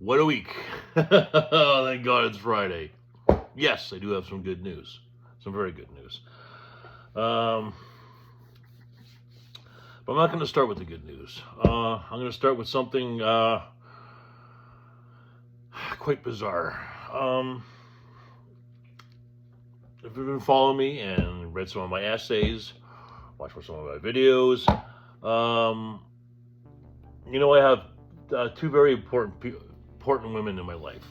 What a week. Thank God it's Friday. Yes, I do have some good news. Some very good news. Um, but I'm not going to start with the good news. I'm going to start with something quite bizarre. If you've been following me and read some of my essays, watched some of my videos, I have two very important women in my life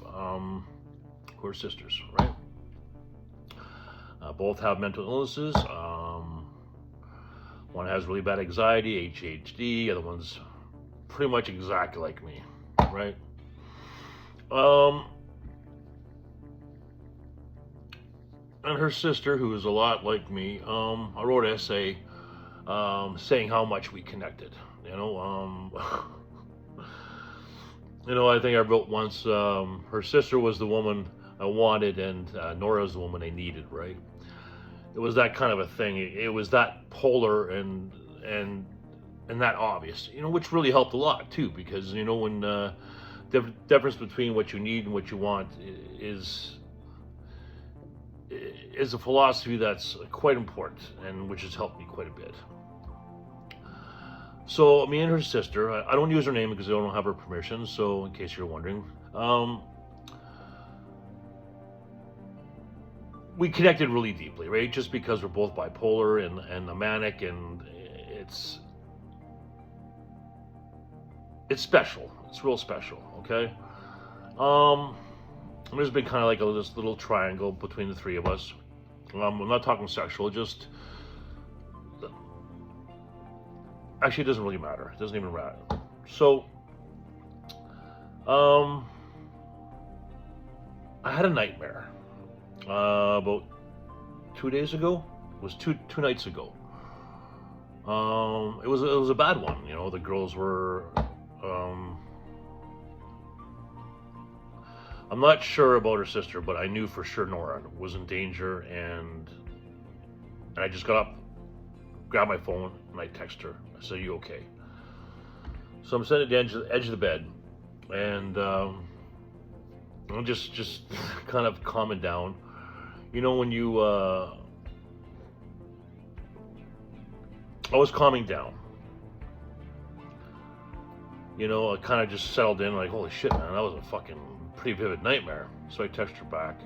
who are sisters, right? Both have mental illnesses. One has really bad anxiety, ADHD. The other one's pretty much exactly like me, right? And her sister, who is a lot like me, I wrote an essay saying how much we connected. I think I wrote once, her sister was the woman I wanted, and Nora was the woman I needed. Right? It was that kind of a thing. It was that polar and that obvious. Which really helped a lot too, because when the difference between what you need and what you want is a philosophy that's quite important, and which has helped me quite a bit. So me and her sister, I don't use her name because I don't have her permission. So in case you're wondering, we connected really deeply, right? Just because we're both bipolar and a manic, and it's special. It's real special, okay? There's been kind of like this little triangle between the three of us. I'm not talking sexual, just actually it doesn't really matter. It doesn't even matter. So, I had a nightmare about 2 days ago. It was two nights ago. It was a bad one. The girls were. I'm not sure about her sister, but I knew for sure Nora was in danger, and I just got up, grabbed my phone, and I texted her. I said, "You okay?" So I'm sitting at the edge of the bed, and I'm just kind of calming down. When you I was calming down. I kind of just settled in, like, holy shit, man, that was a fucking pretty vivid nightmare. So I texted her back.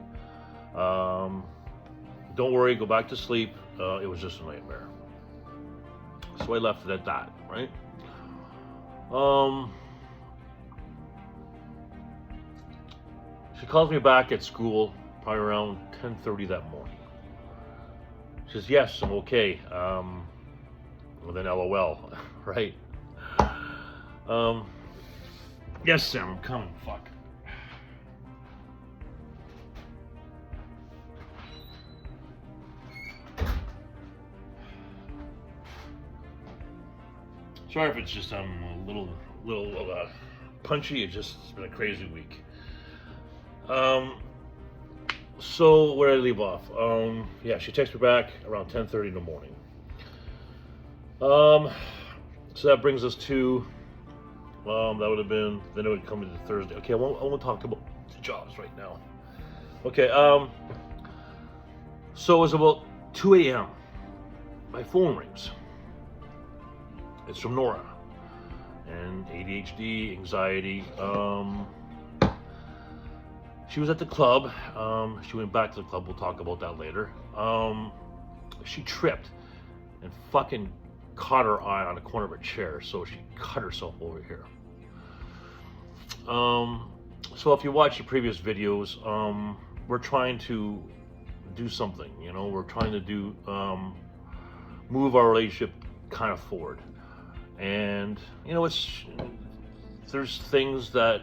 Don't worry, go back to sleep. It was just a nightmare. So I left it at that, right? She calls me back at school, probably around 10:30 that morning. She says, "Yes, I'm okay." With an LOL, right? Yes, Sam, I'm coming. Fuck. Sorry if it's just a little punchy. It's been a crazy week. So where did I leave off? Yeah, she texted me back around 10:30 in the morning. So that brings us to that would have been, then it would come into Thursday. Okay, I won't talk about the jobs right now. Okay, so it was about 2 a.m. My phone rings. It's from Nora. And ADHD, anxiety. She was at the club. She went back to the club. We'll talk about that later. She tripped and fucking caught her eye on the corner of a chair, so she cut herself over here. So if you watch the previous videos, we're trying to do something. We're trying to move our relationship kind of forward. And there's things that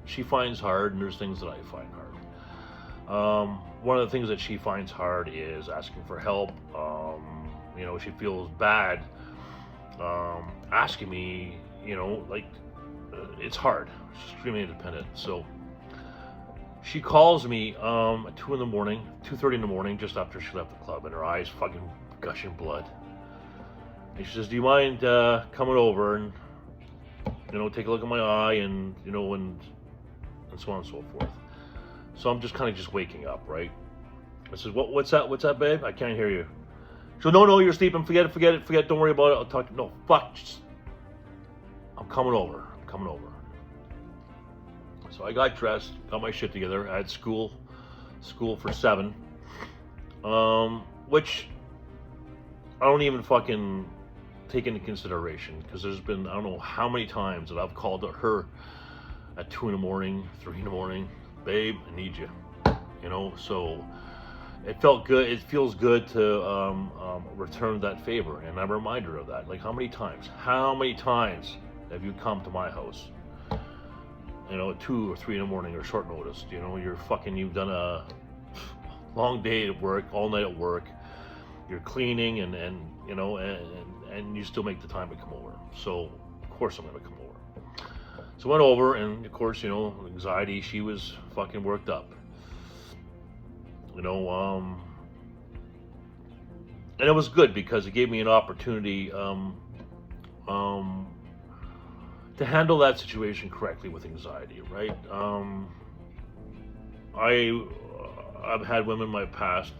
she finds hard, and there's things that I find hard. One of the things that she finds hard is asking for help. She feels bad asking me. It's hard. She's extremely independent. So she calls me at 2:30 in the morning, just after she left the club, and her eyes fucking gushing blood. And she says, "Do you mind coming over and take a look at my eye and and so on and so forth. So I'm just kind of just waking up, right? I said, what's that, babe? I can't hear you. She goes, no, you're sleeping. Forget it. Don't worry about it. I'll talk. No, fuck. I'm coming over. So I got dressed, got my shit together. I had school for 7, which I don't even fucking take into consideration, because there's been, I don't know how many times that I've called her at 2 in the morning, 3 in the morning, babe, I need you, so it felt good. It feels good to return that favor, and I remind her of that. Like, how many times have you come to my house, at 2 or 3 in the morning, or short notice, you've done a long day at work, all night at work, you're cleaning, and you still make the time to come over. So of course I'm gonna come over. So I went over, and of course, anxiety, she was fucking worked up. And it was good, because it gave me an opportunity to handle that situation correctly with anxiety, right? I've had women in my past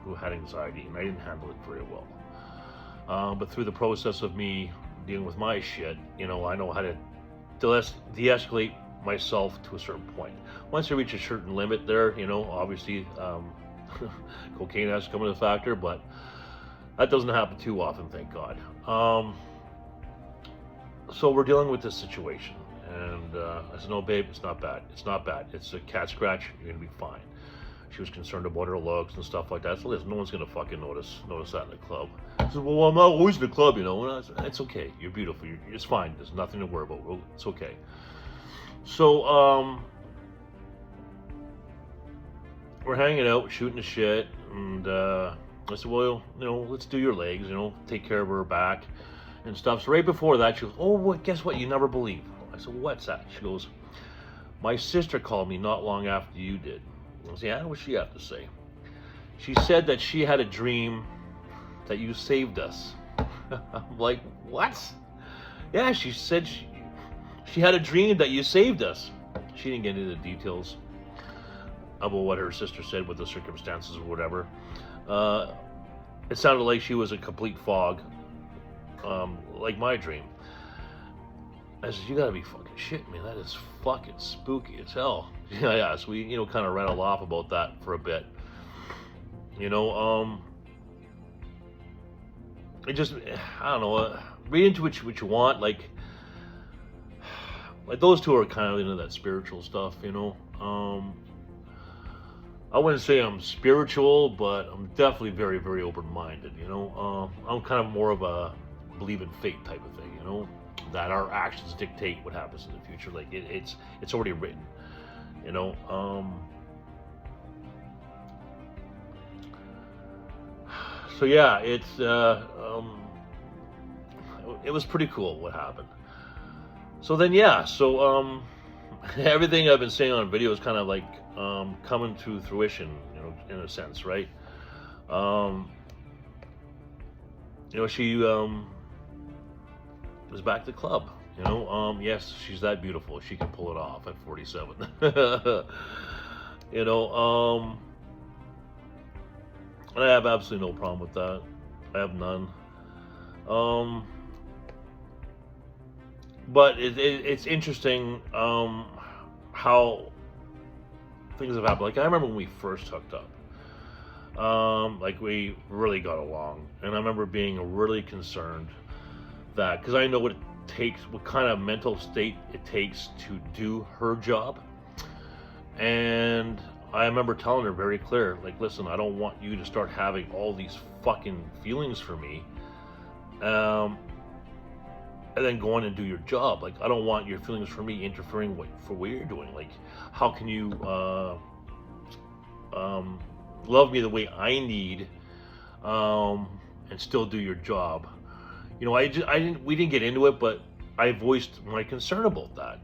who had anxiety, and I didn't handle it very well. But through the process of me dealing with my shit, I know how to de-escalate myself to a certain point. Once I reach a certain limit there, obviously cocaine has to come into the factor, but that doesn't happen too often, thank God. So we're dealing with this situation, and I said, no, babe, it's not bad. It's a cat scratch. You're gonna be fine. She was concerned about her looks and stuff like that. So listen, no one's gonna fucking notice that in the club. I said, well, I'm not always in the club, And I said, it's okay. You're beautiful. It's fine. There's nothing to worry about. It's okay. So we're hanging out, shooting the shit, and I said, well, let's do your legs. Take care of her back and stuff. So right before that, she goes, oh, well, guess what? You never believe. I said, what's that? She goes, my sister called me not long after you did. I said, yeah, what'd she have to say? She said that she had a dream that you saved us. I'm like, what? Yeah, she said she had a dream that you saved us. She didn't get into the details about what her sister said with the circumstances or whatever. It sounded like she was a complete fog, like my dream. I said, you gotta be fucking shit, man. That is fucking spooky as hell. Yeah, so we, kind of rattled off about that for a bit. It just, I don't know, read into what you want. Like those two are kind of into that spiritual stuff, I wouldn't say I'm spiritual, but I'm definitely very, very open-minded, I'm kind of more of a believe in fate type of thing, that our actions dictate what happens in the future. Like it's already written, So yeah, it was pretty cool what happened. So then, everything I've been saying on video is kind of like coming to fruition, in a sense, right? She was back to the club. Yes, she's that beautiful. She can pull it off at 47. And I have absolutely no problem with that. I have none. But it's interesting how things have happened. Like, I remember when we first hooked up. Like, we really got along. And I remember being really concerned that, because I know what it takes, what kind of mental state it takes to do her job. And I remember telling her very clear, like, listen, I don't want you to start having all these fucking feelings for me, and then go on and do your job. Like, I don't want your feelings for me interfering for what you're doing. Like, how can you love me the way I need, and still do your job? We didn't get into it, but I voiced my concern about that.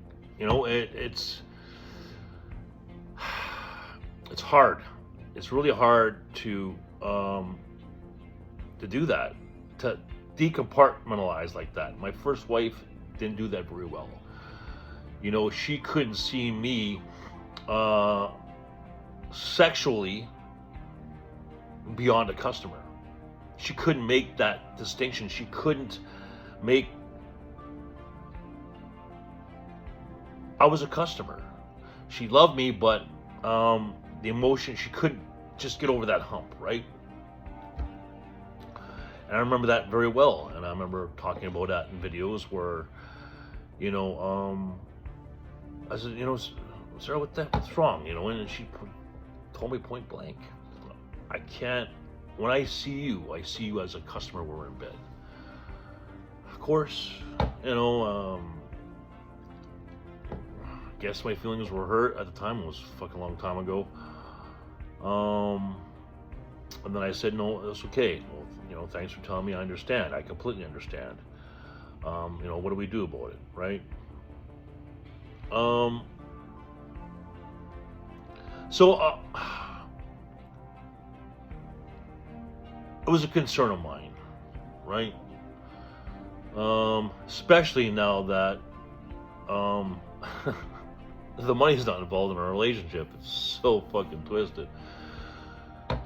It's hard. It's really hard to do that, to decompartmentalize like that. My first wife didn't do that very well. You know, she couldn't see me sexually beyond a customer. She couldn't make that distinction. She couldn't make. I was a customer. She loved me, but the emotion, she couldn't just get over that hump, right? And I remember that very well. And I remember talking about that in videos where, I said, Sarah, what's wrong? And she told me point blank, I can't, when I see you as a customer when we're in bed. Of course, guess my feelings were hurt at the time. It was a fucking long time ago. And then I said, no, it's okay. Well, thanks for telling me. I understand. I completely understand. What do we do about it, right? So it was a concern of mine, right? Especially now that the money's not involved in our relationship. It's so fucking twisted.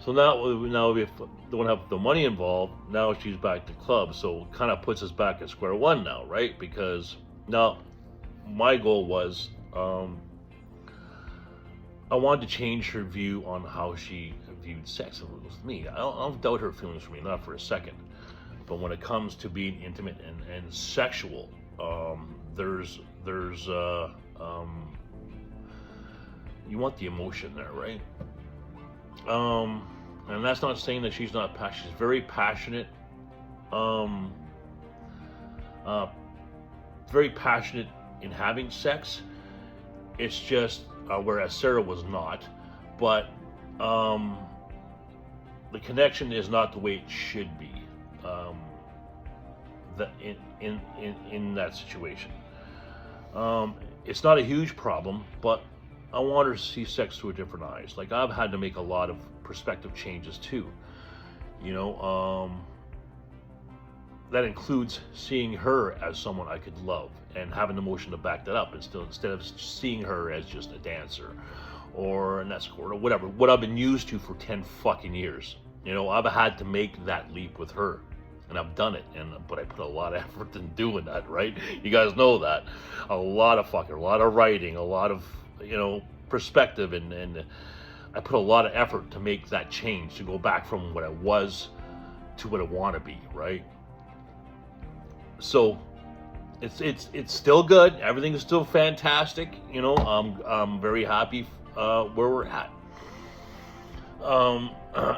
So now we don't have the money involved. Now she's back to club, so it kind of puts us back at square one now, right? Because now my goal was I wanted to change her view on how she viewed sex with me. I don't doubt her feelings for me, not for a second. But when it comes to being intimate and sexual, there's you want the emotion there, right? And that's not saying that she's not passionate. She's very passionate. Very passionate in having sex. It's just whereas Sarah was not, but the connection is not the way it should be. In that situation, it's not a huge problem, but I want her to see sex through different eyes. Like, I've had to make a lot of perspective changes too. That includes seeing her as someone I could love and have an emotion to back that up, instead of seeing her as just a dancer or an escort or whatever, what I've been used to for 10 fucking years. I've had to make that leap with her, and I've done it, but I put a lot of effort in doing that, right? You guys know that. A lot of writing, a lot of, perspective, and I put a lot of effort to make that change, to go back from what I was to what I want to be, right? So it's still good. Everything is still fantastic. I'm very happy where we're at.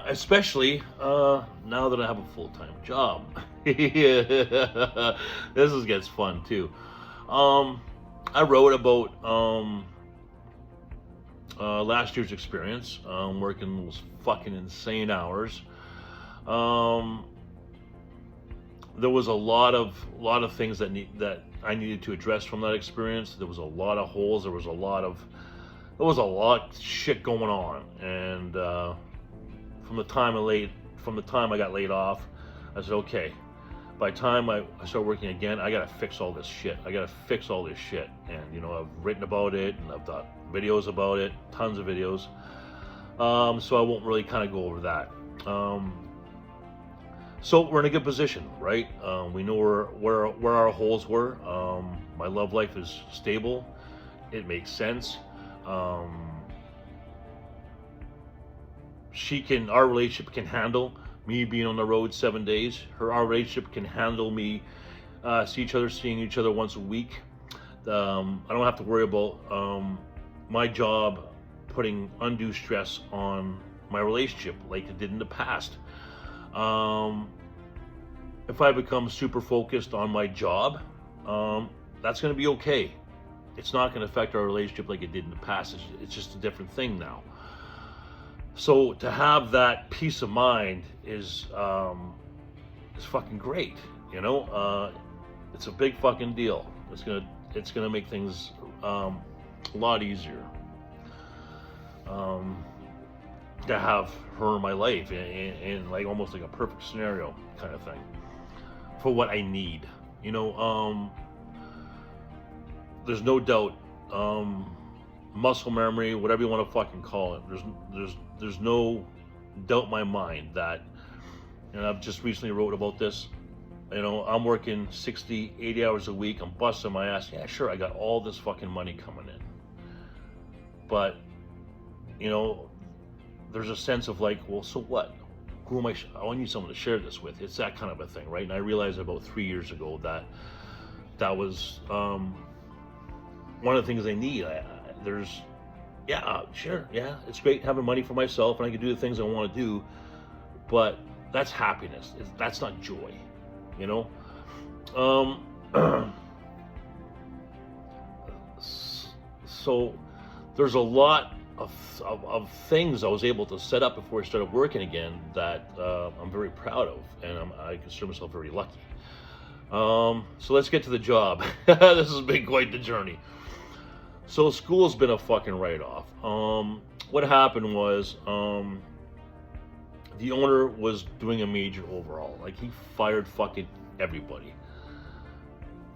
Especially now that I have a full-time job. This gets fun too. I wrote about last year's experience, working those fucking insane hours. There was a lot of things that I needed to address from that experience. There was a lot of holes. There was a lot of shit going on, and from the time I got laid off, I said, okay. By the time I started working again, I gotta fix all this shit. And I've written about it, and I've done videos about it, tons of videos. So I won't really kind of go over that. So we're in a good position, right? We know where our holes were. My love life is stable. It makes sense. Our relationship can handle me being on the road 7 days. Our relationship can handle me seeing each other once a week. I don't have to worry about my job putting undue stress on my relationship like it did in the past. If I become super focused on my job, that's going to be okay. It's not going to affect our relationship like it did in the past. It's just a different thing now. So to have that peace of mind is fucking great. It's a big fucking deal. It's gonna make things a lot easier. To have her in my life in like almost like a perfect scenario kind of thing for what I need. There's no doubt muscle memory, whatever you want to fucking call it. There's no doubt in my mind that, and I've just recently wrote about this. I'm working 60, 80 hours a week. I'm busting my ass. Yeah, sure, I got all this fucking money coming in. But, there's a sense of like, well, so what? Who am I? I need someone to share this with. It's that kind of a thing, right? And I realized about 3 years ago that was one of the things I need. Sure, it's great having money for myself, and I can do the things I want to do, but that's happiness. That's not joy, So there's a lot of things I was able to set up before I started working again that I'm very proud of, and I consider myself very lucky. So let's get to the job. This has been quite the journey. So school's been a fucking write-off. What happened was the owner was doing a major overhaul. Like, he fired fucking everybody.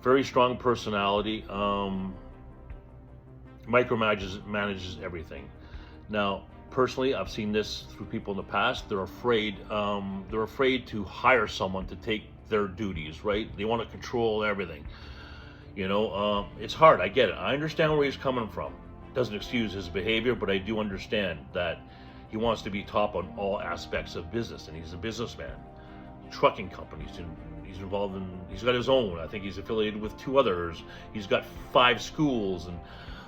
Very strong personality. Micromanages everything. Now, personally, I've seen this through people in the past. They're afraid to hire someone to take their duties, right? They want to control everything. It's hard. I get it. I understand where he's coming from. Doesn't excuse his behavior, but I do understand that he wants to be top on all aspects of business, and he's a businessman. Trucking companies, and he's involved in. He's got his own. I think he's affiliated with 2 others. He's got 5 schools, and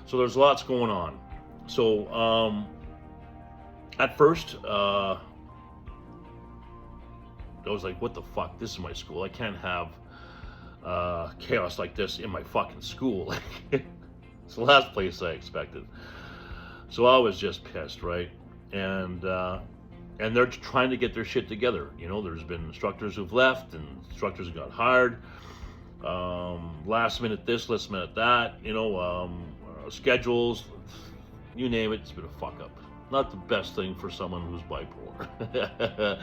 so there's lots going on. So at first, I was like, "What the fuck? This is my school. I can't have chaos like this in my fucking school." It's the last place I expected. So I was just pissed, right? And they're trying to get their shit together. There's been instructors who've left and instructors who got hired. Last minute this, last minute that. Schedules, you name it. It's been a fuck up. Not the best thing for someone who's bipolar.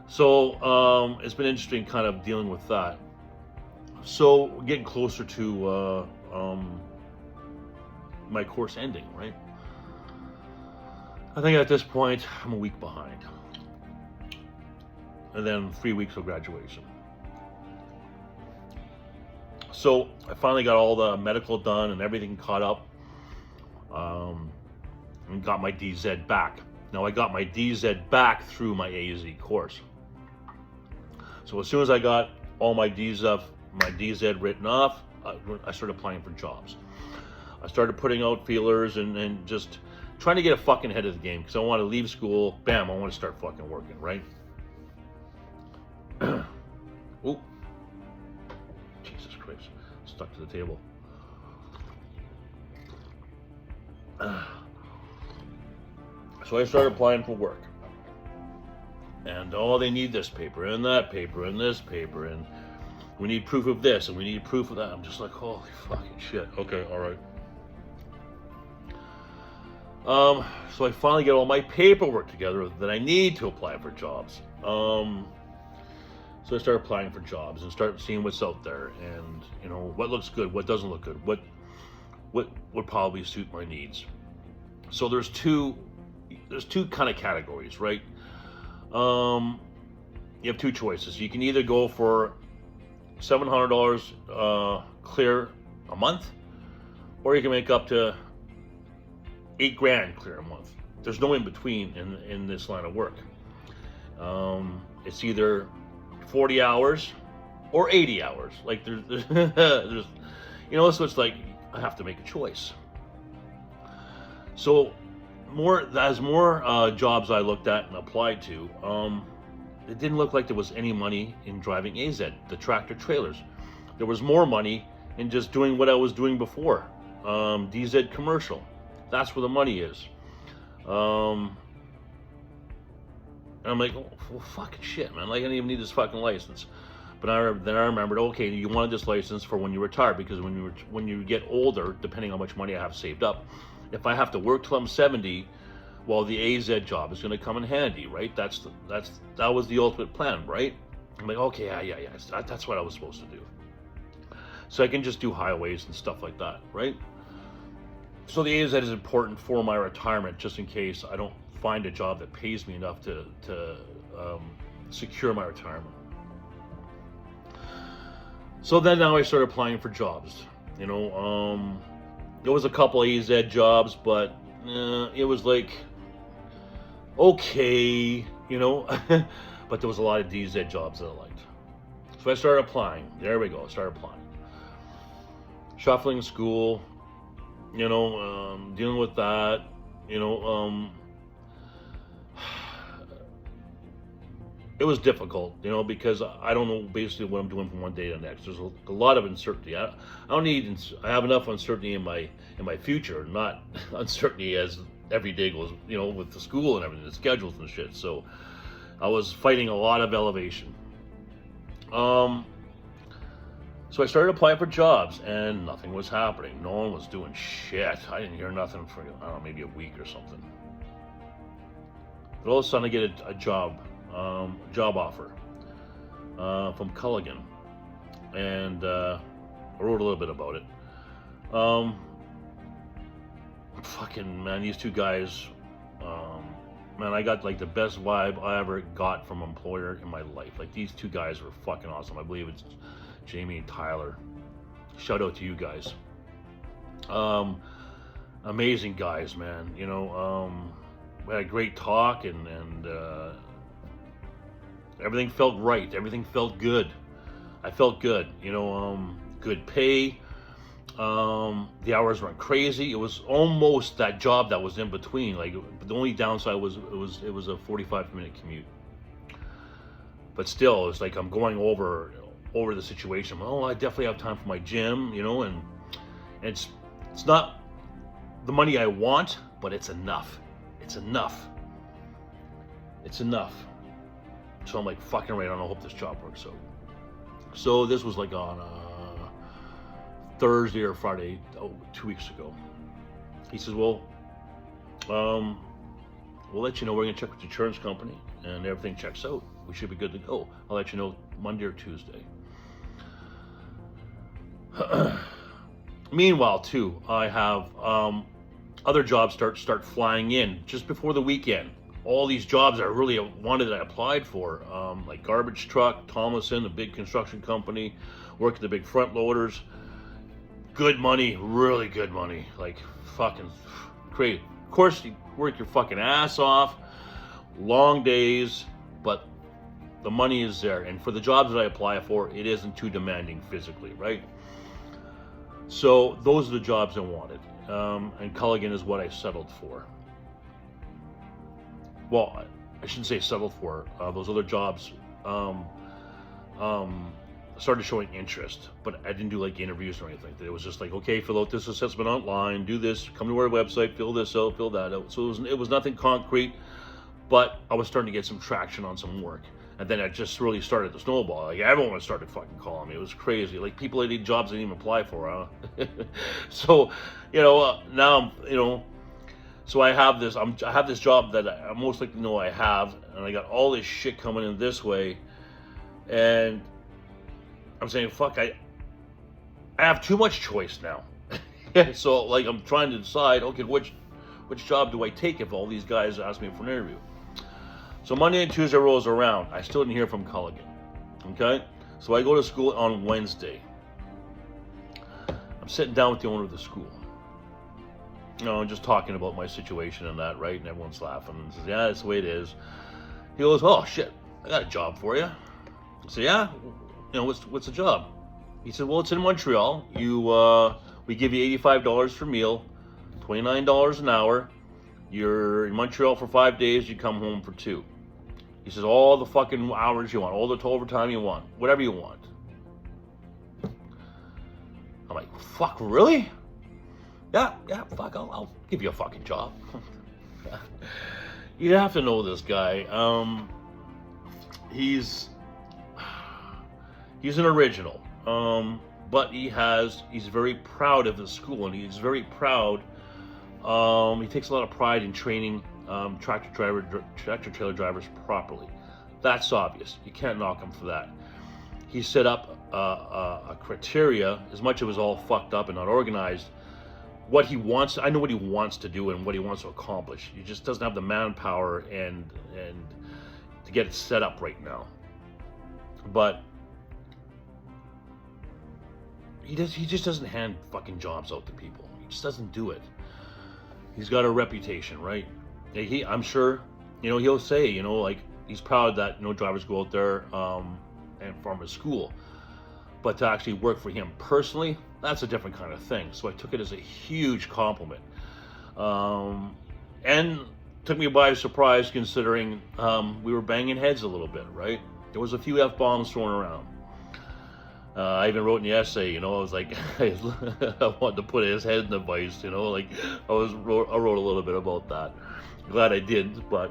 So it's been interesting kind of dealing with that. So getting closer to my course ending, right? I think at this point I'm a week behind, and then 3 weeks of graduation. So I finally got all the medical done and everything caught up, and got my DZ back. Now, I got my DZ back through my AZ course. So as soon as I got all my DZ written off, I started applying for jobs. I started putting out feelers and just trying to get a fucking head of the game, because I want to leave school, bam, I want to start fucking working, right? Ooh. Jesus Christ. Stuck to the table. So I started applying for work. And they need this paper and that paper and this paper, and we need proof of this and we need proof of that. I'm just like, holy fucking shit. Okay, all right. So I finally get all my paperwork together that I need to apply for jobs. So I started applying for jobs and start seeing what's out there, and what looks good, what doesn't look good, what would probably suit my needs. So there's two kind of categories, right? You have 2 choices. You can either go for $700 clear a month, or you can make up to $8,000 clear a month. There's no in between in this line of work. It's either 40 hours or 80 hours. Like there's so it's like I have to make a choice. So more jobs I looked at and applied to, it didn't look like there was any money in driving AZ, the tractor trailers. There was more money in just doing what I was doing before, DZ commercial. That's where the money is. And I'm like, oh, well, fucking shit, man. Like, I don't even need this fucking license. But then I remembered, okay, you wanted this license for when you retire, because when you get older, depending on how much money I have saved up, if I have to work till I'm 70, well, the AZ job is going to come in handy, right? That was the ultimate plan, right? I'm like, okay, yeah, that's what I was supposed to do. So I can just do highways and stuff like that, right? So the AZ is important for my retirement, just in case I don't find a job that pays me enough to secure my retirement. So then now I started applying for jobs. There was a couple of AZ jobs, but it was like, okay, but there was a lot of DZ jobs that I liked. So I started applying. There we go. I started applying. Shuffling school, dealing with that, it was difficult, because I don't know basically what I'm doing from one day to the next. There's a lot of uncertainty. I have enough uncertainty in my future, not uncertainty as every day goes, with the school and everything, the schedules and shit. So I was fighting a lot of elevation. So I started applying for jobs, and nothing was happening. No one was doing shit. I didn't hear nothing for, I don't know, maybe a week or something. But all of a sudden I get a job offer from Culligan, and I wrote a little bit about it. Fucking man, these two guys, man, I got like the best vibe I ever got from an employer in my life. Like, these two guys were fucking awesome. I believe it's Jamie and Tyler. Shout out to you guys. Amazing guys, man. We had a great talk, and everything felt right. Everything felt good. I felt good. Good pay. The hours weren't crazy. It was almost that job that was in between. Like, the only downside was it was a 45-minute commute. But still, it's like I'm going over the situation. Oh, I definitely have time for my gym, and it's not the money I want, but it's enough. It's enough. So I'm like, fucking right on, I hope this job works out. So this was like on Thursday or Friday, 2 weeks ago. He says, well, we'll let you know. We're going to check with the insurance company, and everything checks out. We should be good to go. I'll let you know Monday or Tuesday. Meanwhile, too, I have other jobs start flying in just before the weekend. All these jobs I really wanted that I applied for, like garbage truck, Thomason, a big construction company, work at the big front loaders. Good money, really good money, like fucking crazy. Of course, you work your fucking ass off, long days, but the money is there. And for the jobs that I apply for, it isn't too demanding physically, right? So those are the jobs I wanted, and Culligan is what I settled for. Well, I shouldn't say settled for. Those other jobs started showing interest, but I didn't do like interviews or anything. It was just like, okay, fill out this assessment online, do this, come to our website, fill this out, fill that out. So it was nothing concrete, but I was starting to get some traction on some work. And then it just really started to snowball. Like, everyone started fucking calling me. It was crazy. Like, people that need jobs I didn't even apply for, huh? So, now I'm, so I have this job that I most likely know I have, and I got all this shit coming in this way, and I'm saying, fuck, I have too much choice now. So, like, I'm trying to decide, okay, which job do I take if all these guys ask me for an interview? So Monday and Tuesday rolls around. I still didn't hear from Culligan. Okay? So I go to school on Wednesday. I'm sitting down with the owner of the school. Just talking about my situation and that, right? And everyone's laughing and says, yeah, that's the way it is. He goes, oh, shit, I got a job for you. I say, yeah? What's the job? He said, well, it's in Montreal. We give you $85 for meal, $29 an hour. You're in Montreal for 5 days, you come home for 2. He says, all the fucking hours you want, all the overtime you want, whatever you want. I'm like, fuck, really? Yeah, fuck, I'll give you a fucking job. You have to know this guy. He's an original, but he's very proud of the school, and he's very proud. He takes a lot of pride in training tractor trailer drivers properly. That's obvious. You can't knock him for that. He set up a criteria, as much as it was all fucked up and not organized. what he wants. I know what he wants to do and what he wants to accomplish. He just doesn't have the manpower and to get it set up right now. But he just doesn't hand fucking jobs out to people. He just doesn't do it. He's got a reputation, right? I'm sure, he'll say, like, he's proud that, drivers go out there and from his school. But to actually work for him personally, that's a different kind of thing. So I took it as a huge compliment. And took me by surprise, considering we were banging heads a little bit, right? There was a few F-bombs thrown around. I even wrote in the essay, I was like, I wanted to put his head in the vice, like I wrote a little bit about that. Glad I did, but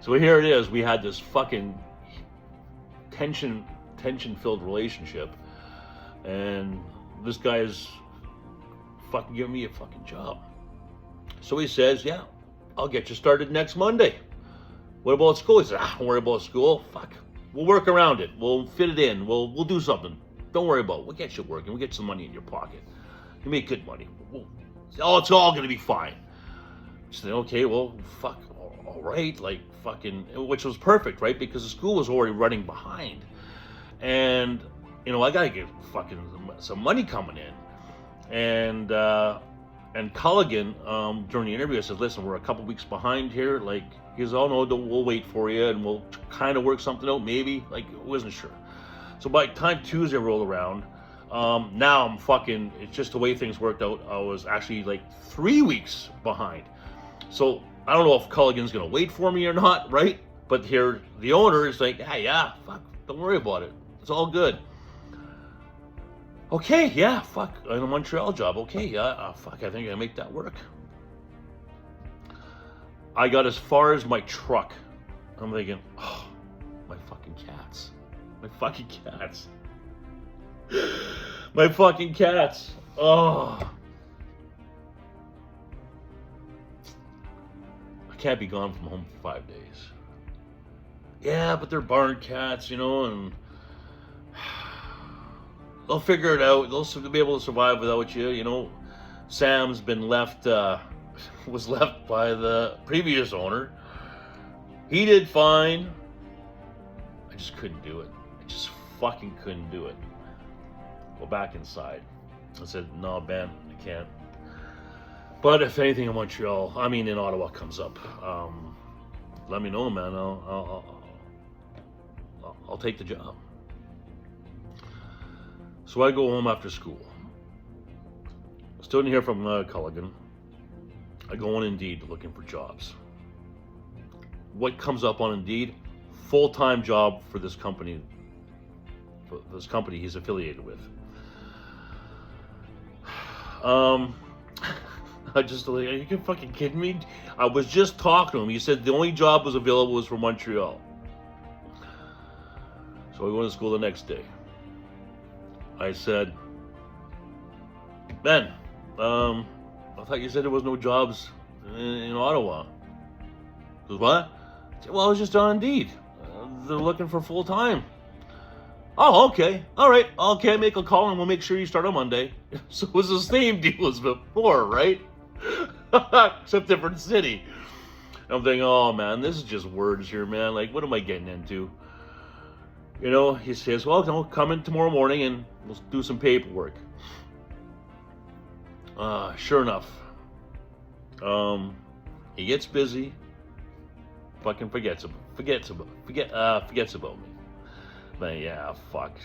so here it is. We had this fucking tension-filled relationship, and this guy is fucking giving me a fucking job. So he says, yeah, I'll get you started next Monday. What about school? He said, don't worry about school. Fuck, we'll work around it. We'll fit it in. We'll do something. Don't worry about it. We'll get you working. We'll get some money in your pocket. You make good money. It's all going to be fine. I said, okay, well, fuck, all right. Like, fucking, which was perfect, right? Because the school was already running behind. And, I got to get fucking some money coming in. And Culligan, during the interview, I said, listen, we're a couple weeks behind here. Like, he goes, oh, no, we'll wait for you, and we'll kind of work something out, maybe. Like, I wasn't sure. So by the time Tuesday rolled around, now I'm fucking, it's just the way things worked out. I was actually like 3 weeks behind. So I don't know if Culligan's going to wait for me or not, right? But here, the owner is like, hey, yeah, fuck, don't worry about it. It's all good. Okay, yeah, fuck, in a Montreal job. Okay, yeah, fuck, I think I can make that work. I got as far as my truck. I'm thinking, oh, my fucking cats. My fucking cats. My fucking cats. Oh. I can't be gone from home for 5 days. Yeah, but they're barn cats, and they'll figure it out. They'll be able to survive without you, Sam's been left, was left by the previous owner. He did fine. I just couldn't do it. Just fucking couldn't do it. Go back inside. I said, no, Ben, I can't. But if anything in Ottawa comes up, let me know, man. I'll take the job. So I go home after school. Still didn't hear from Culligan. I go on Indeed looking for jobs. What comes up on Indeed? Full-time job for this company. This company he's affiliated with. I just like, are you fucking kidding me? I was just talking to him. He said the only job was available was for Montreal. So I went to school the next day. I said, Ben, I thought you said there was no jobs in Ottawa. He goes, what? I said, well, I was just on Indeed. They're looking for full-time. Oh, okay. All right. Okay, make a call and we'll make sure you start on Monday. So it was the same deal as before, right? Except different city. I'm thinking, oh man, this is just words here, man. Like, what am I getting into? He says, well, come in tomorrow morning and we'll do some paperwork. Sure enough, he gets busy, fucking forgets about me. But yeah, fuck.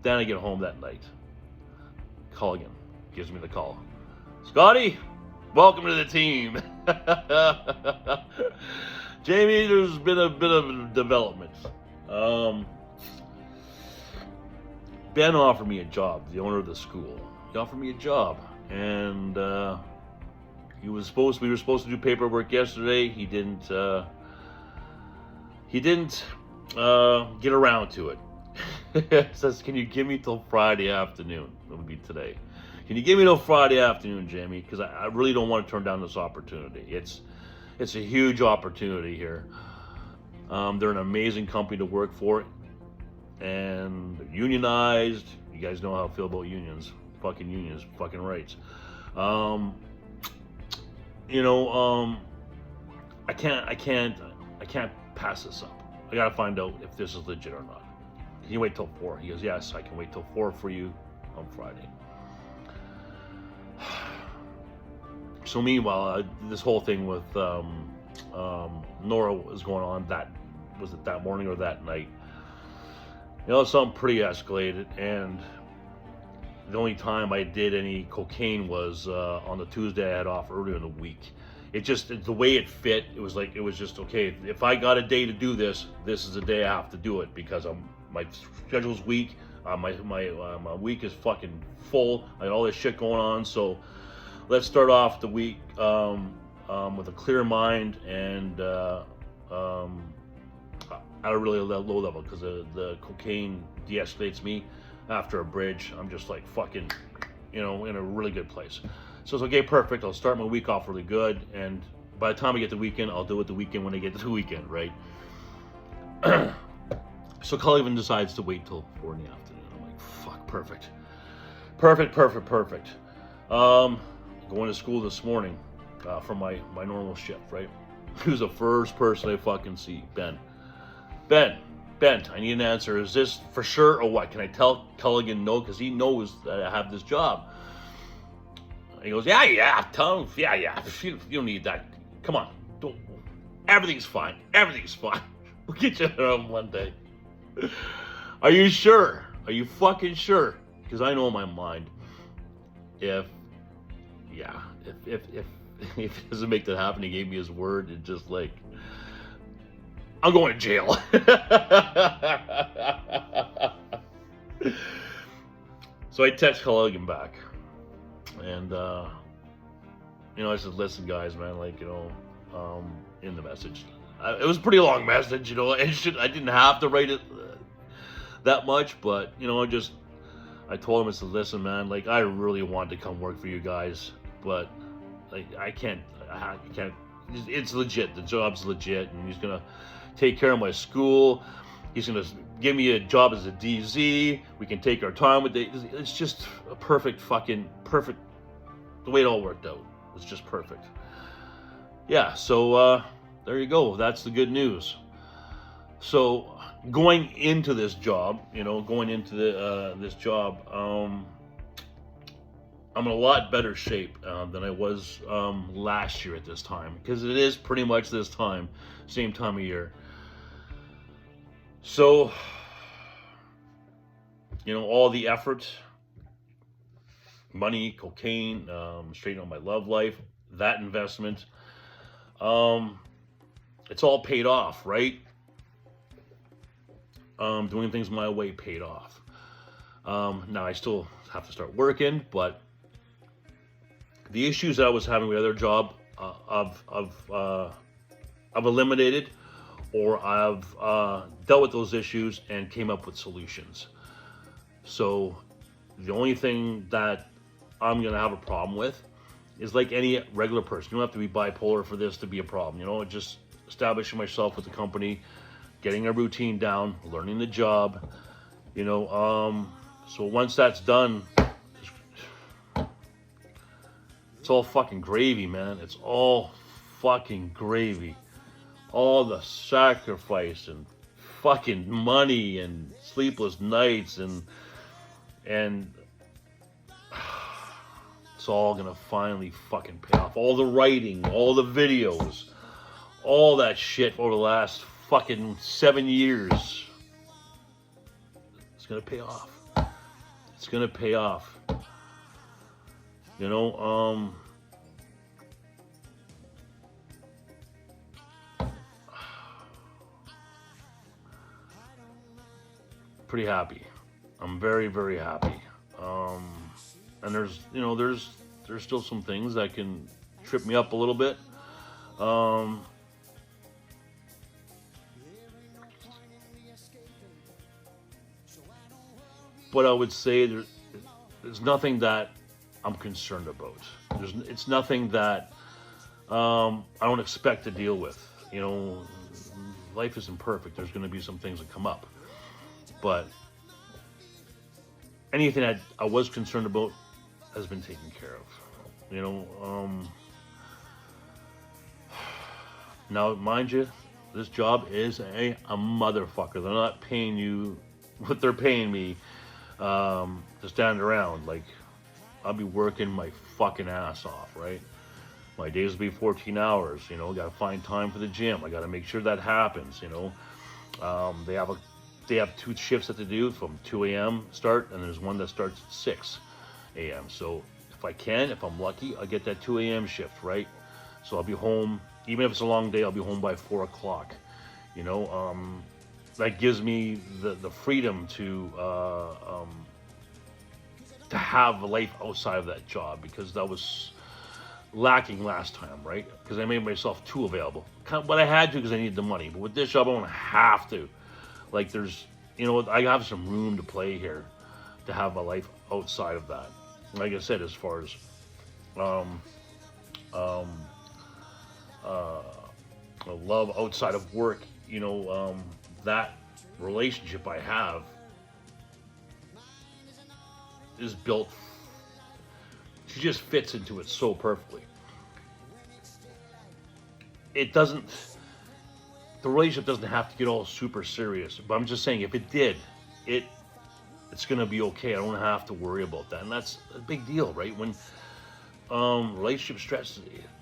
Then I get home that night. Culligan gives me the call. Scotty, welcome to the team. Jamie, there's been a bit of development. Ben offered me a job, the owner of the school. He offered me a job, and we were supposed to do paperwork yesterday. He didn't get around to it. Says, can you give me till Friday afternoon? It would be today. Can you give me till Friday afternoon, Jamie? Because I really don't want to turn down this opportunity. It's a huge opportunity here. They're an amazing company to work for, and they're unionized. You guys know how I feel about unions. Fucking unions, fucking rights. Um, you know, I can't pass this up. I gotta find out if this is legit or not. Can you wait till 4? He goes, yes, I can wait till 4 for you on Friday. So meanwhile, this whole thing with Nora was going on. Was it that morning or that night? You know, something pretty escalated, and the only time I did any cocaine was on the Tuesday I had off earlier in the week. The way it fit, it was just okay. If I got a day to do this, this is the day I have to do it because my schedule's weak. My week is fucking full. I got all this shit going on. So let's start off the week with a clear mind and at a really low level, because the cocaine de-escalates me. After a bridge, I'm just like fucking, in a really good place. So it's okay, perfect. I'll start my week off really good, and by the time I get to the weekend, I'll do it the weekend when I get to the weekend, right? So Cullivan decides to wait till 4 in the afternoon. I'm like, fuck, perfect. Going to school this morning for my normal shift, right? Who's the first person I fucking see? Ben, I need an answer. Is this for sure or what? Can I tell Culligan no? Because he knows that I have this job. He goes, yeah, tell him, yeah. You don't need that. Come on. Everything's fine. We'll get you on Monday. Are you sure? Are you fucking sure? Because I know in my mind, if it doesn't make that happen, he gave me his word, and just like, I'm going to jail. So I text Culligan back, and I said, listen guys, man, in the message, it was a pretty long message, I didn't have to write it that much, but I told him, I said, listen man, I really wanted to come work for you guys, but I can't, it's legit, the job's legit, and he's gonna take care of my school. He's gonna give me a job as a DZ. We can take our time with it. It's just a perfect. The way it all worked out, it's just perfect. Yeah. So there you go. That's the good news. So going into this job, this job, I'm in a lot better shape than I was last year at this time, because it is pretty much this time, same time of year. So, all the effort, money, cocaine, straighten out my love life, that investment, it's all paid off, right? Doing things my way paid off. Now I still have to start working, but the issues that I was having with the other job, I've eliminated, or I've dealt with those issues and came up with solutions. So the only thing that I'm gonna have a problem with is like any regular person. You don't have to be bipolar for this to be a problem. Just establishing myself with the company, getting a routine down, learning the job. So once that's done, it's all fucking gravy, man. It's all fucking gravy. All the sacrifice and fucking money and sleepless nights and it's all gonna finally fucking pay off. All the writing, all the videos, all that shit over the last fucking 7 years. It's gonna pay off. It's gonna pay off. Pretty happy. I'm very, very happy. And there's still some things that can trip me up a little bit. But I would say there's nothing that I'm concerned about. It's nothing that I don't expect to deal with. Life isn't perfect. There's going to be some things that come up. But anything that I was concerned about has been taken care of. You know, now mind you, this job is a motherfucker. They're not paying you what they're paying me to stand around. Like, I'll be working my fucking ass off, right? My days will be 14 hours. You know, got to find time for the gym. I got to make sure that happens. You know, they have two shifts that they do from 2 a.m. start, and there's one that starts at 6 a.m. So if I'm lucky, I get that 2 a.m. shift, right? So I'll be home, even if it's a long day, I'll be home by 4 o'clock. You know, that gives me the freedom to have a life outside of that job, because that was lacking last time, right? Because I made myself too available. But I had to because I needed the money. But with this job, I don't have to. Like, I have some room to play here to have a life outside of that. Like I said, as far as love outside of work, that relationship I have is built. She just fits into it so perfectly. The relationship doesn't have to get all super serious, but I'm just saying, if it did, it's gonna be okay. I don't have to worry about that, and that's a big deal, right? When relationship stress,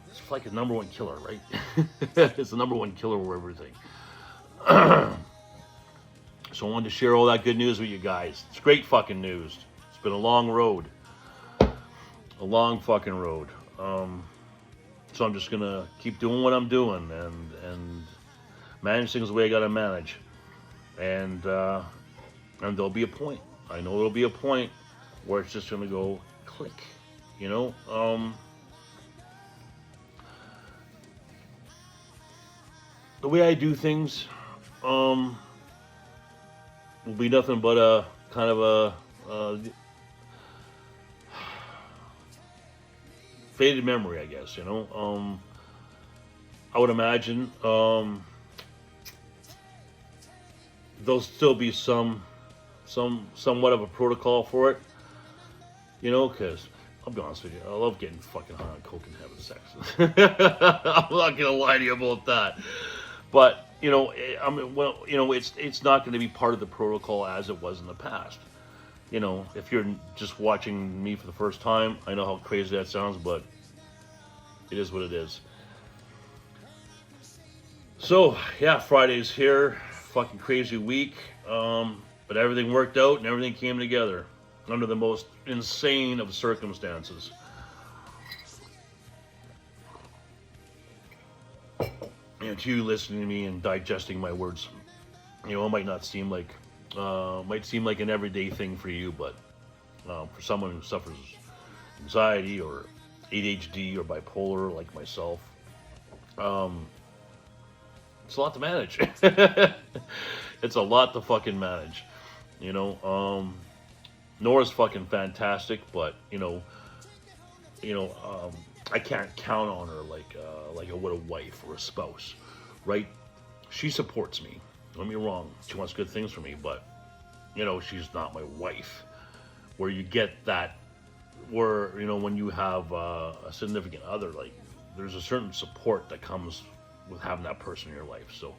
it's like a number one killer, right? It's the number one killer of everything. So I wanted to share all that good news with you guys. It's great fucking news. It's been a long road, a long fucking road. So I'm just gonna keep doing what I'm doing and manage things the way I gotta manage, and there'll be a point. I know there'll be a point where it's just gonna go click, you know. The way I do things, will be nothing but a kind of a faded memory, I guess. You know, I would imagine there'll still be somewhat of a protocol for it, you know, because I'll be honest with you, I love getting fucking high on coke and having sex. I'm not gonna lie to you about that, but it's not going to be part of the protocol as it was in the past. You know, if you're just watching me for the first time, I know how crazy that sounds, but it is what it is. So yeah, Friday's here, fucking crazy week, but everything worked out and everything came together under the most insane of circumstances. To you listening to me and digesting my words, it might not seem like an everyday thing for you, but for someone who suffers anxiety or ADHD or bipolar like myself, it's a lot to manage. It's a lot to fucking manage. Nora's fucking fantastic, but I can't count on her like I would a wife or a spouse, right? She supports me. Don't get me wrong. She wants good things for me, but she's not my wife. Where you get that, where when you have a significant other, like there's a certain support that comes with having that person in your life. So,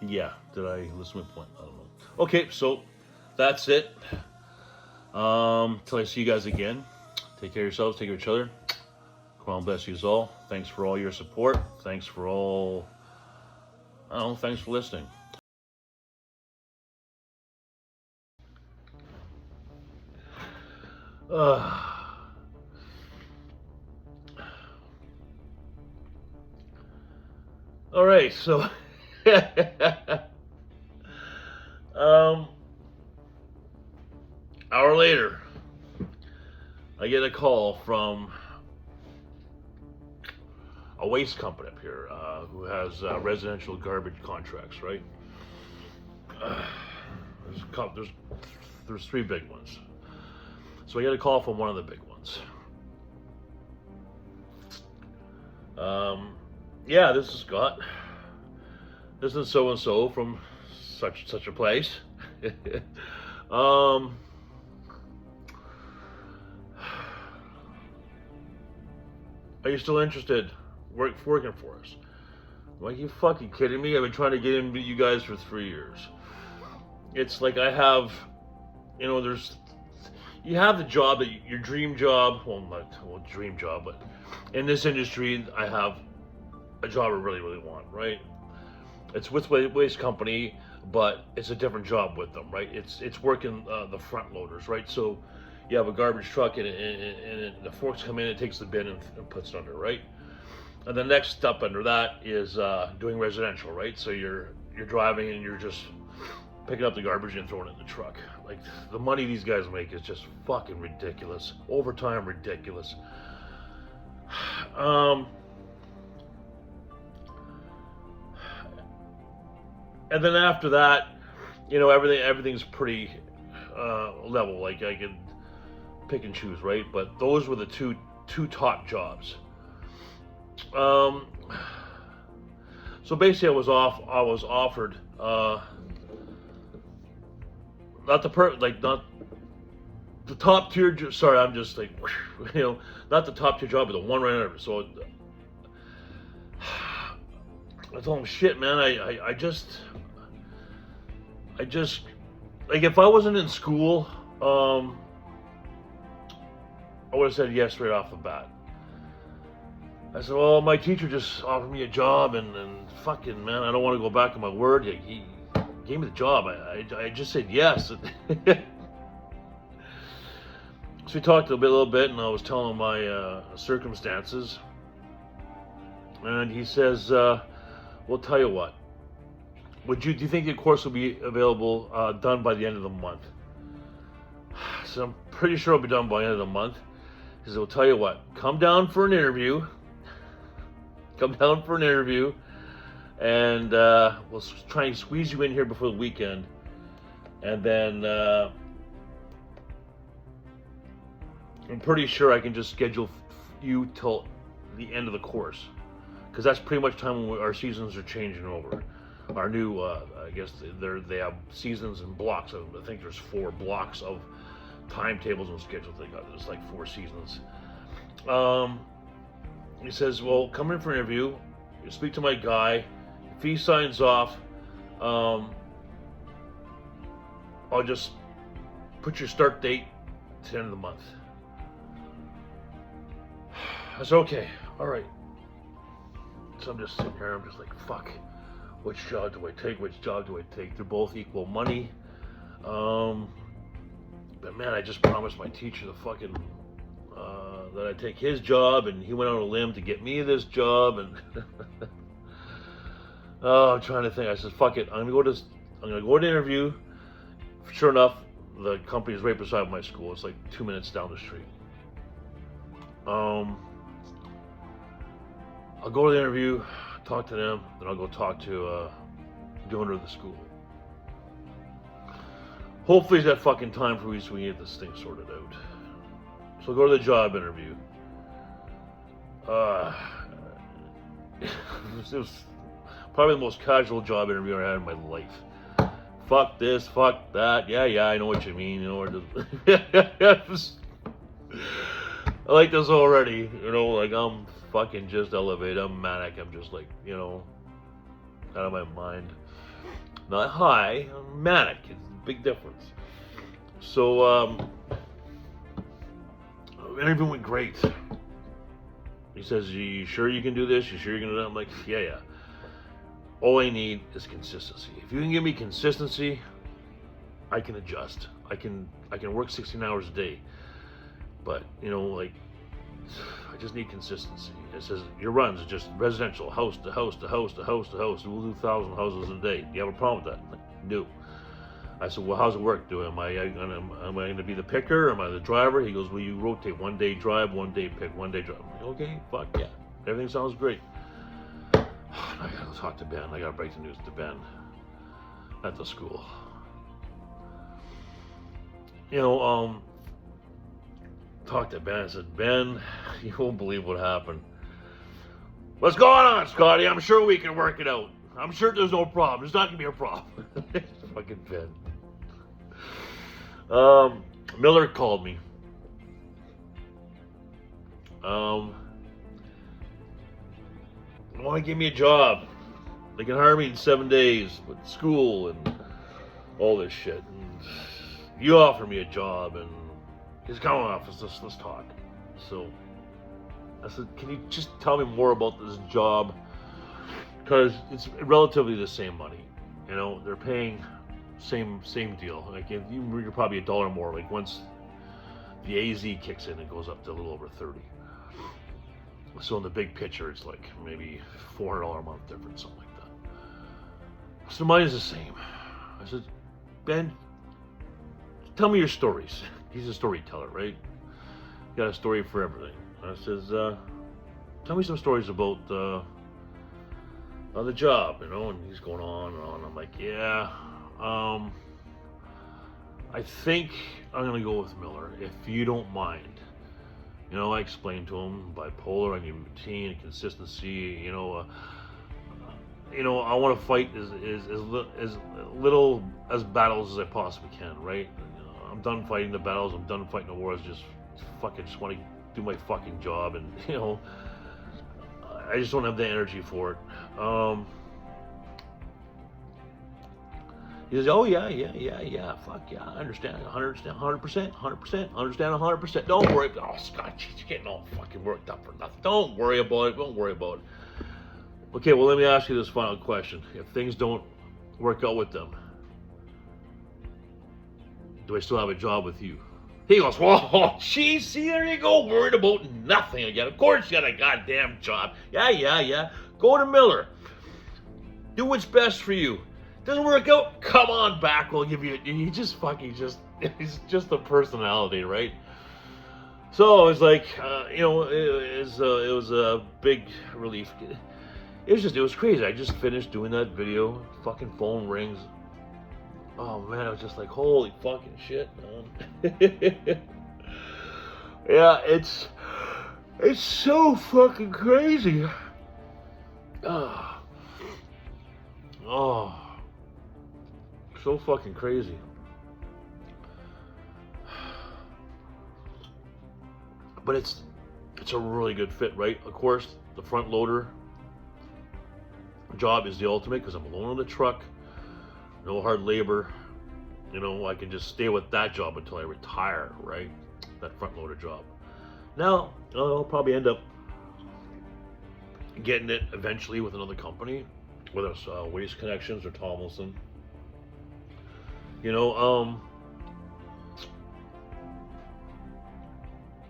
yeah. Did I listen to my point? I don't know. Okay, so that's it. Till I see you guys again. Take care of yourselves, take care of each other. Come on, bless you all. Thanks for all your support. Thanks for listening. All right, so hour later, I get a call from a waste company up here who has residential garbage contracts, right? There's three big ones. So I get a call from one of the big ones. Yeah, this is Scott. This is so and so from such a place. Are you still interested working for us? I'm like, you fucking kidding me? I've been trying to get into you guys for 3 years. It's like I have, you have the job that your dream job. Well, not dream job, but in this industry, I have a job I really, really want. Right? It's with Waste Company, but it's a different job with them. Right? It's working the front loaders. Right? So you have a garbage truck and the forks come in, it takes the bin and puts it under. Right? And the next step under that is doing residential, right? So you're driving and you're just picking up the garbage and throwing it in the truck. Like, the money these guys make is just fucking ridiculous. Overtime, ridiculous. And then after that, everything's pretty level. Like, I could pick and choose, right? But those were the two top jobs. So basically, I was offered not the top tier. Sorry, I'm just like, not the top tier job, but the one right under. So I told him, shit, man. I just like, if I wasn't in school, I would have said yes right off the bat. I said, well, my teacher just offered me a job, and fucking, man, I don't want to go back on my word. He gave me the job. I just said yes. So we talked a little bit, and I was telling him my circumstances. And he says, well, tell you what. Do you think the course will be available, done by the end of the month? So I'm pretty sure it'll be done by the end of the month. He said, well, tell you what, come down for an interview. And we'll try and squeeze you in here before the weekend. And then I'm pretty sure I can just schedule you till the end of the course. Because that's pretty much time when our seasons are changing over. Our new, I guess they have seasons and blocks. I think there's 4 blocks of timetables and schedules they got. There's like 4 seasons. He says, well, come in for an interview. You speak to my guy. If he signs off, I'll just put your start date to the end of the month. I said, okay, all right. So I'm just sitting here. I'm just like, fuck. Which job do I take? They're both equal money. But man, I just promised my teacher that I'd take his job, and he went on a limb to get me this job, and I'm trying to think. I said, fuck it, I'm gonna go to interview. Sure enough, the company is right beside my school. It's like 2 minutes down the street. I'll go to the interview, talk to them, then I'll go talk to the owner of the school. Hopefully he's got fucking time for me so we can get this thing sorted out. So I'll go to the job interview. It was probably the most casual job interview I had in my life. Fuck this, fuck that. Yeah, I know what you mean. I like this already. Like, I'm fucking just elevated. I'm manic. I'm just like, out of my mind. Not high, I'm manic. It's a big difference. So, interview went great. He says, you sure you can do this? You sure you're going to do that? I'm like, yeah. All I need is consistency. If you can give me consistency, I can adjust. I can work 16 hours a day. But, I just need consistency. It says, your runs are just residential, house to house to house to house to house. We'll do 1,000 houses a day. Do you have a problem with that? Like, no. I said, well, how's it work? Am I going to be the picker? Am I the driver? He goes, well, you rotate. 1 day drive, 1 day pick, 1 day drive. I'm like, okay, fuck yeah. Everything sounds great. I got to talk to Ben. I got to break the news to Ben at the school. Talked to Ben. I said, Ben, you won't believe what happened. What's going on, Scotty? I'm sure we can work it out. I'm sure there's no problem. There's not going to be a problem. Fucking Ben. Miller called me. They want to give me a job. They can hire me in 7 days with school and all this shit. And you offer me a job, and he's coming off. Let's talk. So I said, can you just tell me more about this job? Because it's relatively the same money. You know, they're paying same deal. Like you're probably $1 more. Like once the AZ kicks in, it goes up to a little over 30. So in the big picture, it's like maybe $400 a month difference, something like that. So the money's the same. I said, Ben, tell me your stories. He's a storyteller, right? You got a story for everything. I says, tell me some stories about the job, you know, and he's going on and on. I'm like, yeah, I think I'm going to go with Miller, if you don't mind. You know, I explained to him bipolar, I need routine and consistency, you know, I want to fight as little as battles as I possibly can, right? I'm done fighting the battles, I'm done fighting the wars, just want to do my fucking job, and, you know, I just don't have the energy for it. He says, oh yeah, fuck yeah, I understand, 100%, understand 100%, don't worry, oh Scott, you're getting all fucking worked up for nothing, don't worry about it. Okay, well let me ask you this final question. If things don't work out with them, do I still have a job with you? He goes, whoa, geez, see, there you go, worried about nothing again. Of course you got a goddamn job. Yeah. Go to Miller. Do what's best for you. Doesn't work out? Come on back. We'll give you. He's just a personality, right? So it was like, you know, it was a big relief. It was crazy. I just finished doing that video. Fucking phone rings. Oh man, I was just like, holy fucking shit, man. Yeah, it's so fucking crazy. Oh, so fucking crazy. But it's a really good fit, right? Of course, the front loader job is the ultimate because I'm alone on the truck. No hard labor, you know, I can just stay with that job until I retire, right? That front loader job. Now, I'll probably end up getting it eventually with another company, whether it's Waste Connections or Tomlinson. You know,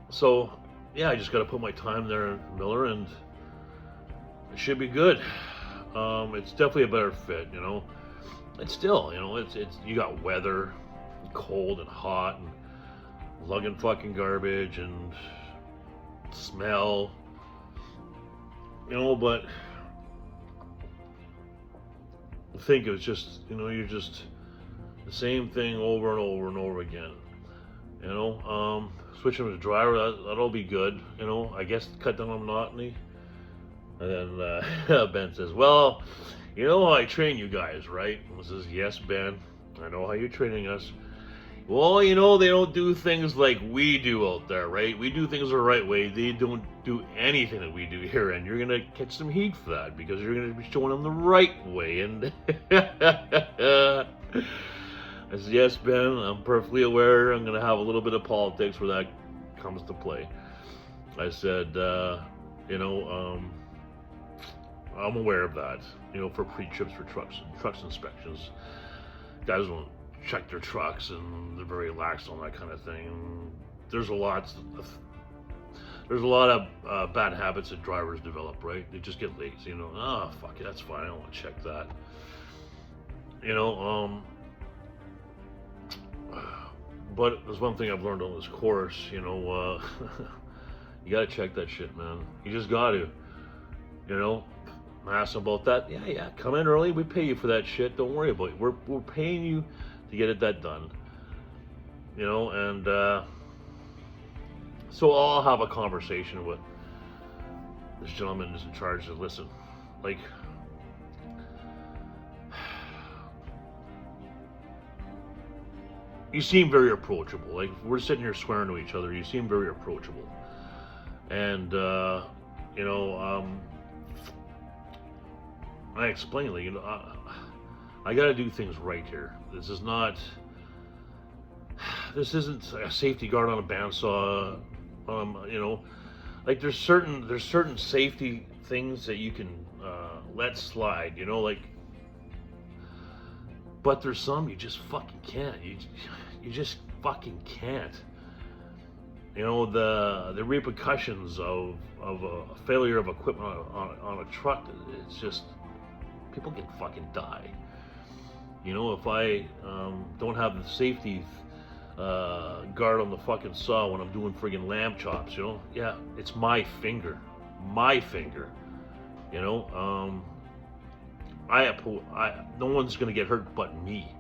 so yeah, I just got to put my time there in Miller, and it should be good. It's definitely a better fit, you know. It's still, you know, it's you got weather, cold and hot, and lugging fucking garbage and smell, you know. But I think it was just, you know, you're just the same thing over and over and over again, you know. Switching to driver, that'll be good, you know. I guess cut down on monotony. And then Ben says, well, you know how I train you guys, right? I says, yes, Ben, I know how you're training us. Well, you know, they don't do things like we do out there, right? We do things the right way. They don't do anything that we do here, and you're going to catch some heat for that because you're going to be showing them the right way. And I said, yes, Ben, I'm perfectly aware I'm going to have a little bit of politics where that comes to play. I said, you know, I'm aware of that, you know, for pre-trips for trucks inspections. Guys won't check their trucks and they're very lax on that kind of thing. There's a lot of bad habits that drivers develop, right? They just get lazy, you know. Oh, fuck it, that's fine, I don't want to check that. You know, but there's one thing I've learned on this course, you know, you gotta check that shit, man. You just gotta, you know. Ask them about that. Yeah, come in early. We pay you for that shit. Don't worry about it. We're paying you to get that done. You know, and so I'll have a conversation with this gentleman who's in charge. Of listen, like, you seem very approachable. Like, we're sitting here swearing to each other. You seem very approachable, and you know. I explained, like, I got to do things right here. This isn't a safety guard on a bandsaw. You know, like there's certain safety things that you can let slide. You know, like, but there's some you just fucking can't. You just fucking can't. You know, the repercussions of a failure of equipment on a truck. It's just people can fucking die. You know, if I don't have the safety guard on the fucking saw when I'm doing friggin' lamb chops, you know, yeah, it's my finger. You know, no one's gonna get hurt but me.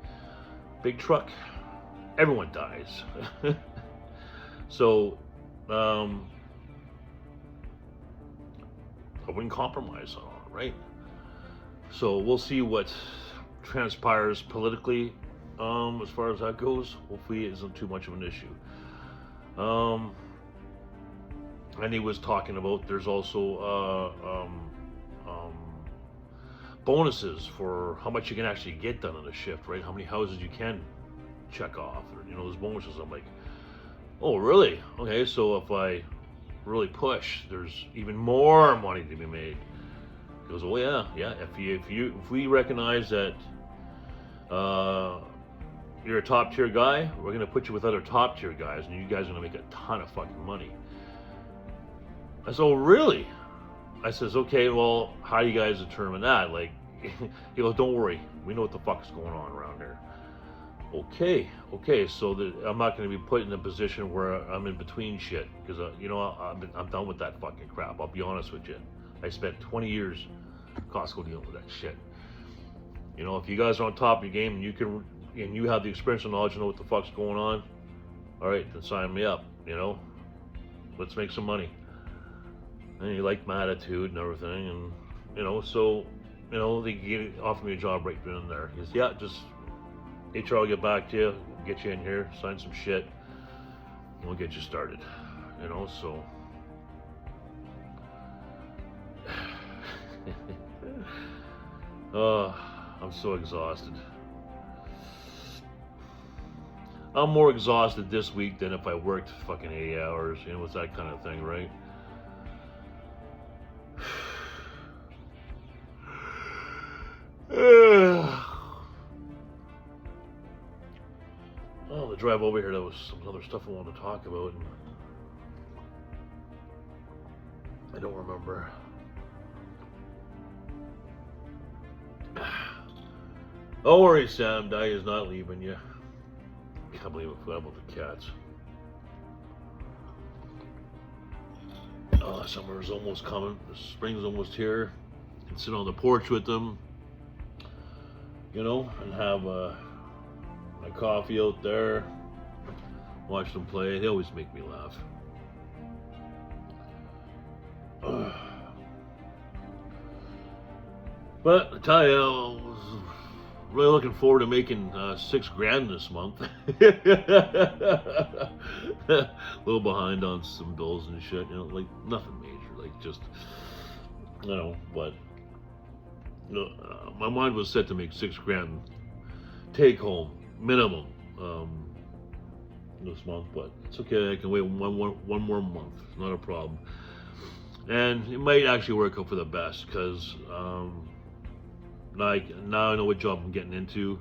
Big truck, everyone dies. So, I wouldn't compromise on it, right? So we'll see what transpires politically, as far as that goes. Hopefully it isn't too much of an issue. And he was talking about there's also bonuses for how much you can actually get done in a shift, right? How many houses you can check off, or, you know, those bonuses. I'm like, oh, really? Okay, so if I really push, there's even more money to be made. He goes, oh yeah. If we recognize that you're a top tier guy, we're gonna put you with other top tier guys, and you guys are gonna make a ton of fucking money. I said, oh really? I says, okay, well, how do you guys determine that? Like, he goes, don't worry, we know what the fuck's going on around here. Okay, so I'm not going to be put in a position where I'm in between shit, because you know, I'm done with that fucking crap. I'll be honest with you. I spent 20 years at Costco dealing with that shit. You know, if you guys are on top of your game and you have the experience and knowledge to know what the fuck's going on, all right, then sign me up. You know, let's make some money. And he liked my attitude and everything, and you know, so you know, they offered me a job right then and there. He says, yeah, just HR will get back to you, get you in here, sign some shit, and we'll get you started. You know, so I'm so exhausted. I'm more exhausted this week than if I worked fucking 80 hours, you know, it's that kind of thing, right? Oh, the drive over here, there was some other stuff I wanted to talk about, and I don't remember. Don't worry, Sam, Di is not leaving you. I can't believe I forgot about the cats. Summer is almost coming. The spring's almost here. You can sit on the porch with them, you know, and have my coffee out there, watch them play. They always make me laugh. But I tell you, I was really looking forward to making $6,000 this month. A little behind on some bills and shit, you know, like nothing major, like just, you know, but my mind was set to make $6,000 take home minimum this month, but it's okay. I can wait one more month. It's not a problem, and it might actually work out for the best, because now I know what job I'm getting into.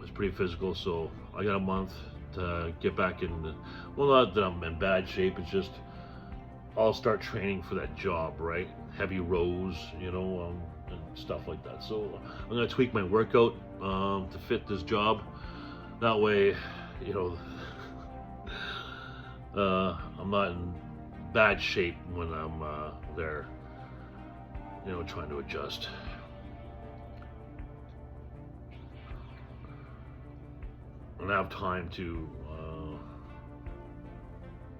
It's pretty physical, so I got a month to get back in. Well, not that I'm in bad shape. It's just I'll start training for that job, right? Heavy rows, you know, and stuff like that. So I'm gonna tweak my workout to fit this job. That way, you know, I'm not in bad shape when I'm there, you know, trying to adjust. And I have time to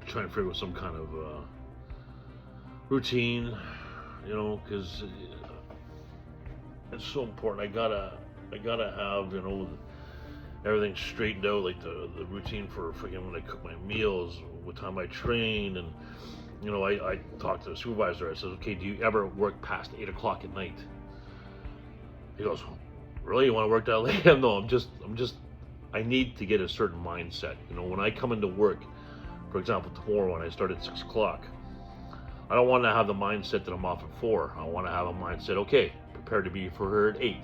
try and figure out some kind of routine, you know, because it's so important. I gotta have, you know, everything straightened out, like the routine for freaking when I cook my meals, what time I train, and you know, I talked to the supervisor. I said, okay, do you ever work past 8 o'clock at night? He goes, really? You want to work that late? No, I need to get a certain mindset. You know, when I come into work, for example, tomorrow when I start at 6 o'clock, I don't want to have the mindset that I'm off at 4. I want to have a mindset, okay, prepare to be for her at 8.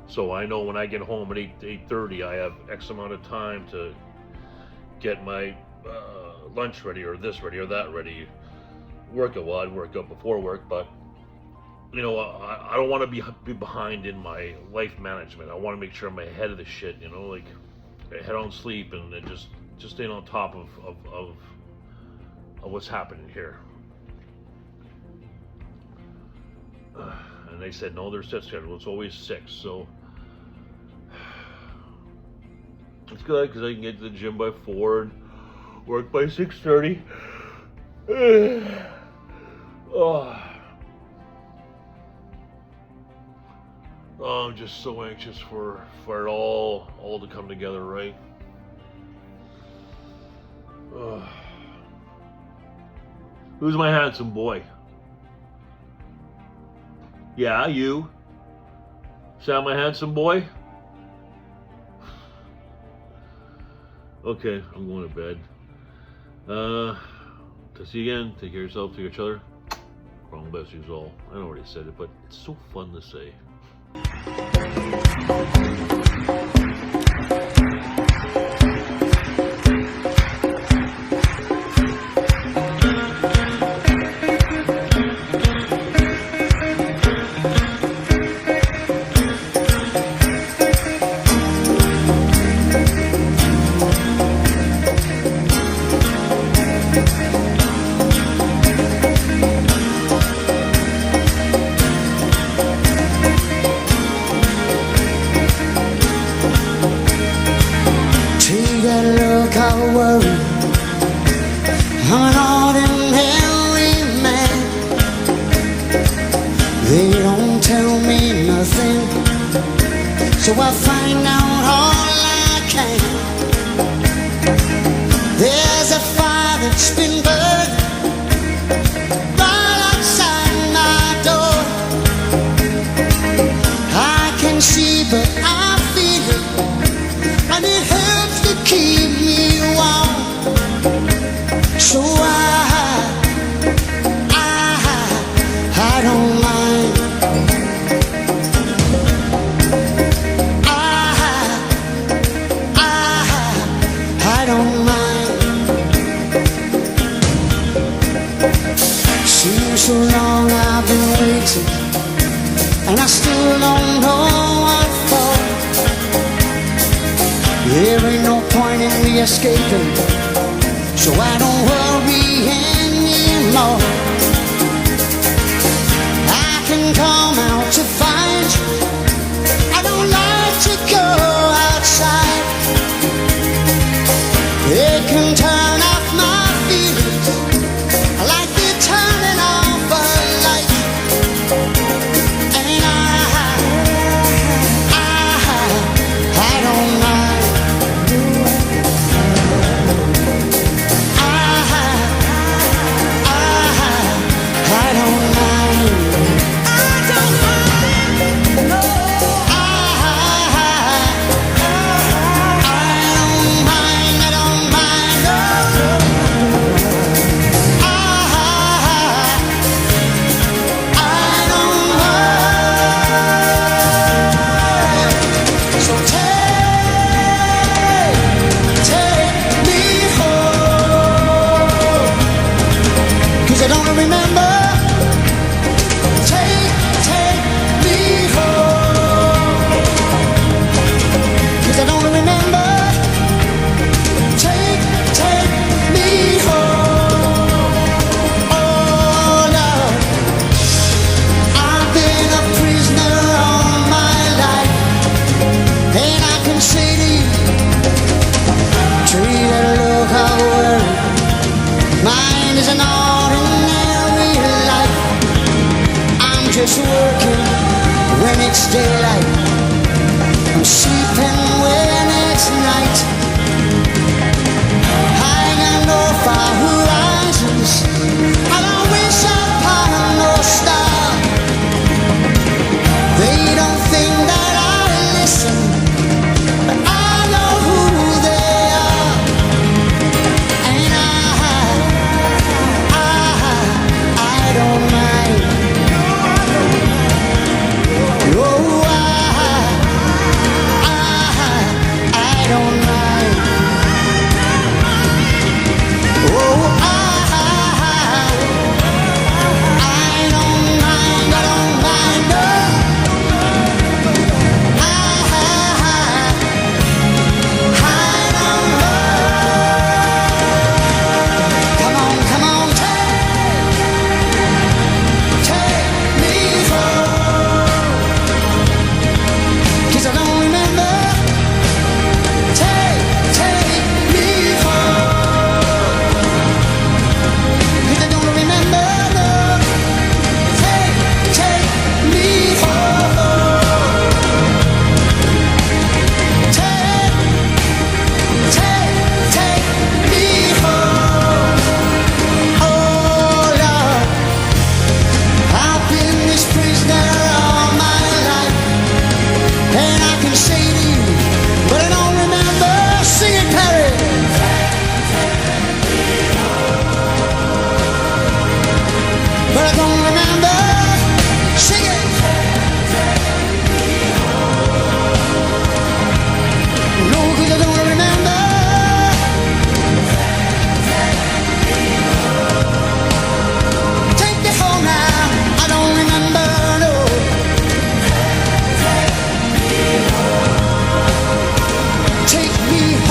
So I know when I get home at 8:30, I have X amount of time to get my lunch ready, or this ready, or that ready. Work out, well, I'd work out before work, but you know, I don't want to be behind in my life management. I want to make sure I'm ahead of the shit, you know, like head on sleep and just staying on top of what's happening here. And they said, no, their set schedule, it's always 6, so it's good because I can get to the gym by 4 and work by 6:30. Oh, I'm just so anxious for it all to come together, right? Who's my handsome boy? Yeah, you. Is that my handsome boy? Okay, I'm going to bed. To see you again. Take care of yourself, take care of each other. Wrong best use all. I already said it, but it's so fun to say. I'm an ordinary man. They don't tell me nothing, so I find out all I can. There's a fire that's been burned right outside my door. I can see, but I feel it, and it helps to keep me warm. So I don't mind. I don't mind. Seems so long I've been waiting, and I still don't know what for. There ain't no point in me escaping, so I don't worry anymore. I can come out to find you. I don't like to go outside. It can turn off my feelings like they're turning off a light. And I don't mind. I don't mind. I don't mind. No.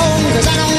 home 'cause I don't